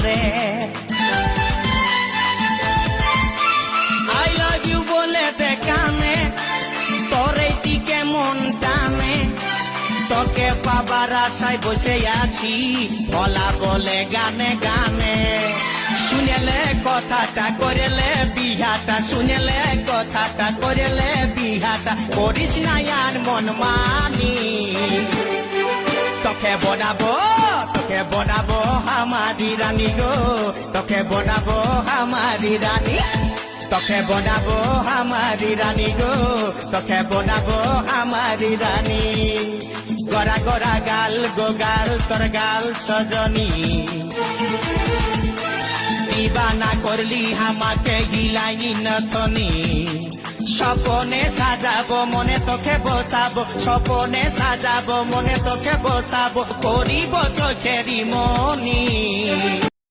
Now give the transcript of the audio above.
রে I love you বলে দে কানে তোর এই দিকে মন টানে তোকে পাবার আশায় বসে আছি বলা বলে গানে গানে শুনেলে কথাটা করেলে বিহাটা শুনেলে কথাটা করেলে বিহাটা করিস না আর মন মানি তোকে বনাবো আমারি রানী গো তোকে বনাবো আমারি রানী তোকে বনাবো আমারি রানী গো তোকে বনাবো আমারি রানী গড়া গড়া গাল গো গাল তোর গাল সজনী দিবানা করলি আমাকে হিলাই নথনি স্বপনে সাজাবো মনে তোকে বসাবো স্বপনে সাজাবো মনে তোকে বসাবো করিব চোখেরি মনি